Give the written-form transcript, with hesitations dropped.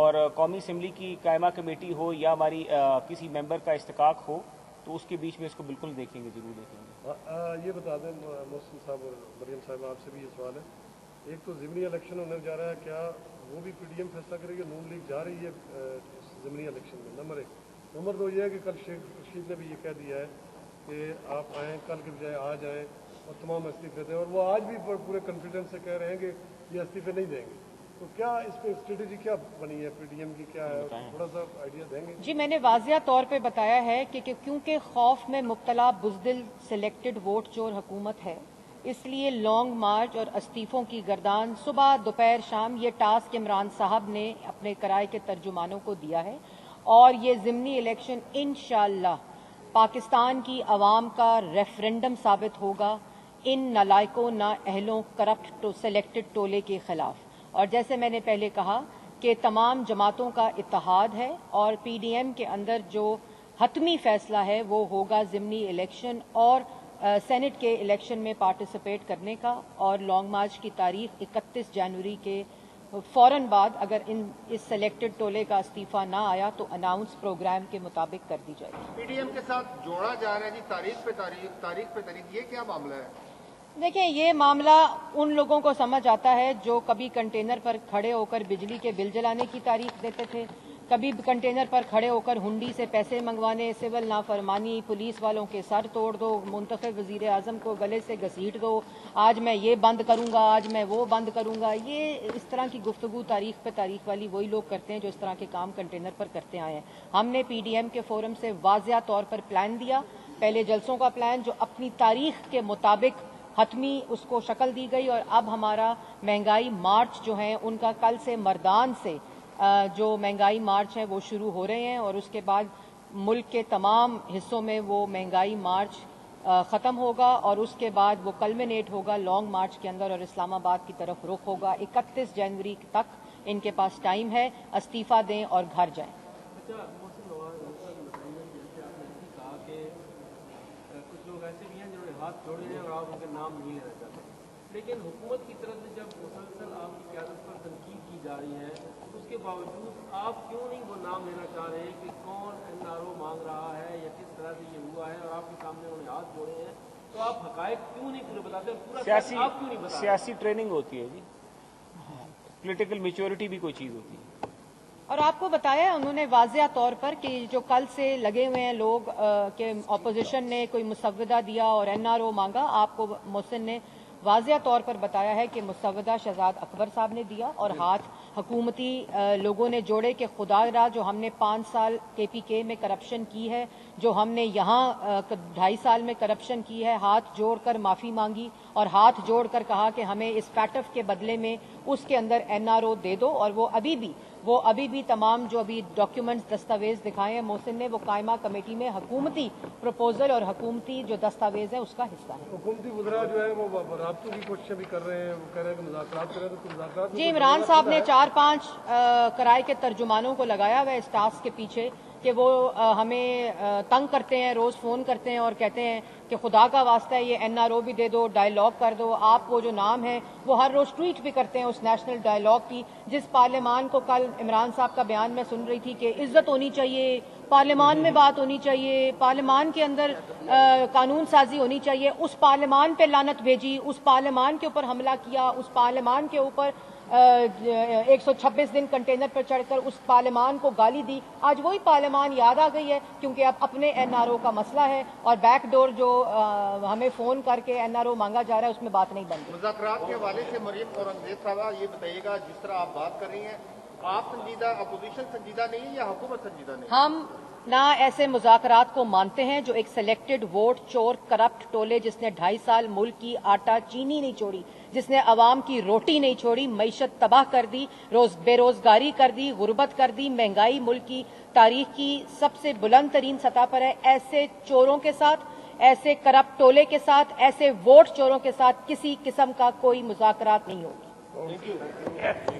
اور قومی اسمبلی کی قائمہ کمیٹی ہو یا ہماری کسی ممبر کا استحقاق ہو تو اس کے بیچ میں اس کو بالکل دیکھیں گے، ضرور دیکھیں گے۔ یہ بتا دیں محسن صاحب اور مریم صاحب، آپ سے بھی یہ سوال ہے، ایک تو ضمنی الیکشن ہونے جا رہا ہے، کیا وہ بھی پی ڈی ایم فیصلہ کرے گی؟ نون لیگ جا رہی ہے ضمنی الیکشن میں، نمبر 1۔ نمبر 2 یہ ہے کہ کل شیخ رشید نے بھی یہ کہہ دیا ہے کہ آپ آئیں، کل کے بجائے آج آئیں اور تمام استعفے دیں، اور وہ آج بھی پورے کانفیڈنس سے کہہ رہے ہیں کہ یہ استعفے نہیں دیں گے۔ تو کیا اس پہ اسٹریٹجی کیا بنی ہے پی ڈی ایم کی، کیا ہے، تھوڑا سا آئیڈیا دیں گے؟ جی، میں نے واضح طور پہ بتایا ہے کہ کیونکہ خوف میں مبتلا بزدل سلیکٹڈ ووٹ چور حکومت ہے، اس لیے لانگ مارچ اور استعفوں کی گردان صبح دوپہر شام یہ ٹاسک عمران صاحب نے اپنے کرائے کے ترجمانوں کو دیا ہے، اور یہ ضمنی الیکشن انشاءاللہ پاکستان کی عوام کا ریفرنڈم ثابت ہوگا ان نالائقوں نااہلوں کرپٹ سلیکٹڈ ٹولے کے خلاف۔ اور جیسے میں نے پہلے کہا کہ تمام جماعتوں کا اتحاد ہے، اور پی ڈی ایم کے اندر جو حتمی فیصلہ ہے وہ ہوگا ضمنی الیکشن اور سینٹ کے الیکشن میں پارٹیسپیٹ کرنے کا، اور لانگ مارچ کی تاریخ 31 جنوری کے فوراً بعد اگر اس سلیکٹڈ ٹولے کا استعفیٰ نہ آیا تو اناؤنس پروگرام کے مطابق کر دی جائے گی۔ پی ڈی ایم کے ساتھ جوڑا جا رہا ہے جی، تاریخ پہ تاریخ، یہ کیا معاملہ ہے؟ دیکھیں، یہ معاملہ ان لوگوں کو سمجھ آتا ہے جو کبھی کنٹینر پر کھڑے ہو کر بجلی کے بل جلانے کی تاریخ دیتے تھے، کبھی کنٹینر پر کھڑے ہو کر ہنڈی سے پیسے منگوانے، سول نافرمانی، پولیس والوں کے سر توڑ دو، منتخب وزیر اعظم کو گلے سے گھسیٹ دو، آج میں یہ بند کروں گا، آج میں وہ بند کروں گا۔ یہ اس طرح کی گفتگو تاریخ پہ تاریخ والی وہی لوگ کرتے ہیں جو اس طرح کے کام کنٹینر پر کرتے آئے ہیں۔ ہم نے پی ڈی ایم کے فورم سے واضح طور پر پلان دیا، پہلے جلسوں کا پلان جو اپنی تاریخ کے مطابق حتمی اس کو شکل دی گئی، اور اب ہمارا مہنگائی مارچ جو ہیں ان کا کل سے مردان سے جو مہنگائی مارچ ہے وہ شروع ہو رہے ہیں، اور اس کے بعد ملک کے تمام حصوں میں وہ مہنگائی مارچ ختم ہوگا، اور اس کے بعد وہ کلمینیٹ ہوگا لانگ مارچ کے اندر، اور اسلام آباد کی طرف رخ ہوگا۔ 31 جنوری تک ان کے پاس ٹائم ہے، استعفیٰ دیں اور گھر جائیں۔ کچھ لوگ ایسے بھی ہیں جنہوں نے ہاتھ جوڑے ہیں اور آپ ان کے نام نہیں لینا چاہتے، لیکن حکومت کی طرف سے جب مسلسل آپ کی قیادت پر تنقید کی جا رہی ہے اس کے باوجود آپ کیوں نہیں وہ نام لینا چاہ رہے کہ کون این آر او مانگ رہا ہے یا کس طرح سے یہ ہوا ہے، اور آپ کے سامنے انہوں نے ہاتھ جوڑے ہیں، تو آپ حقائق کیوں نہیں پورے بتاتے اور پورا آپ کیوں نہیں بتاتے؟ سیاسی ٹریننگ ہوتی ہے جی، پولیٹیکل میچورٹی بھی کوئی چیز ہوتی ہے۔ اور آپ کو بتایا انہوں نے واضح طور پر کہ جو کل سے لگے ہوئے ہیں لوگ کہ اپوزیشن نے کوئی مسودہ دیا اور این آر او مانگا، آپ کو محسن نے واضح طور پر بتایا ہے کہ مسودہ شہزاد اکبر صاحب نے دیا، اور ہاتھ حکومتی لوگوں نے جوڑے کہ خدا را جو ہم نے 5 سال کے پی کے میں کرپشن کی ہے، جو ہم نے یہاں 2.5 سال میں کرپشن کی ہے، ہاتھ جوڑ کر معافی مانگی اور ہاتھ جوڑ کر کہا کہ ہمیں اس پیٹف کے بدلے میں اس کے اندر این آر او دے دو، اور وہ ابھی بھی تمام جو ابھی ڈاکیومنٹس دستاویز دکھائے ہیں محسن نے، وہ قائمہ کمیٹی میں حکومتی پروپوزل اور حکومتی جو دستاویز ہے اس کا حصہ ہے۔ حکومتی وزراء جو ہے وہ رابطوں کی کوششیں بھی کر رہے ہیں، وہ کہہ رہے ہیں کہ مذاکرات کریں، تو مذاکرات جی، عمران صاحب نے 4-5 کرائے کے ترجمانوں کو لگایا ہوا ہے اس ٹاسک کے پیچھے کہ وہ ہمیں تنگ کرتے ہیں، روز فون کرتے ہیں اور کہتے ہیں کہ خدا کا واسطہ ہے یہ این آر او بھی دے دو، ڈائیلاگ کر دو۔ آپ وہ جو نام ہے وہ ہر روز ٹویٹ بھی کرتے ہیں اس نیشنل ڈائیلاگ کی، جس پارلیمان کو کل عمران صاحب کا بیان میں سن رہی تھی کہ عزت ہونی چاہیے، پارلیمان میں بات ہونی چاہیے، پارلیمان کے اندر قانون سازی ہونی چاہیے، اس پارلیمان پہ لعنت بھیجی، اس پارلیمان کے اوپر حملہ کیا، اس پارلیمان کے اوپر 126 دن کنٹینر پر چڑھ کر اس پارلیمان کو گالی دی۔ آج وہی پارلیمان یاد آ گئی ہے کیونکہ اب اپنے این آر او کا مسئلہ ہے، اور بیک ڈور جو ہمیں فون کر کے این آر او مانگا جا رہا ہے اس میں بات نہیں بن رہی۔ مذاکرات کے حوالے سے مریم اورنگزیب صاحبہ یہ بتائیے گا، جس طرح آپ بات کر رہی ہیں، آپ سنجیدہ، اپوزیشن سنجیدہ نہیں ہے یا حکومت سنجیدہ نہیں ہے؟ ہم نہ ایسے مذاکرات کو مانتے ہیں جو ایک سلیکٹڈ ووٹ چور کرپٹ ٹولے جس نے 2.5 سال ملک کی آٹا چینی نہیں چھوڑی، جس نے عوام کی روٹی نہیں چھوڑی، معیشت تباہ کر دی، بے روزگاری کر دی، غربت کر دی، مہنگائی ملک کی تاریخ کی سب سے بلند ترین سطح پر ہے۔ ایسے چوروں کے ساتھ، ایسے کرپٹ ٹولے کے ساتھ، ایسے ووٹ چوروں کے ساتھ کسی قسم کا کوئی مذاکرات نہیں ہوگی۔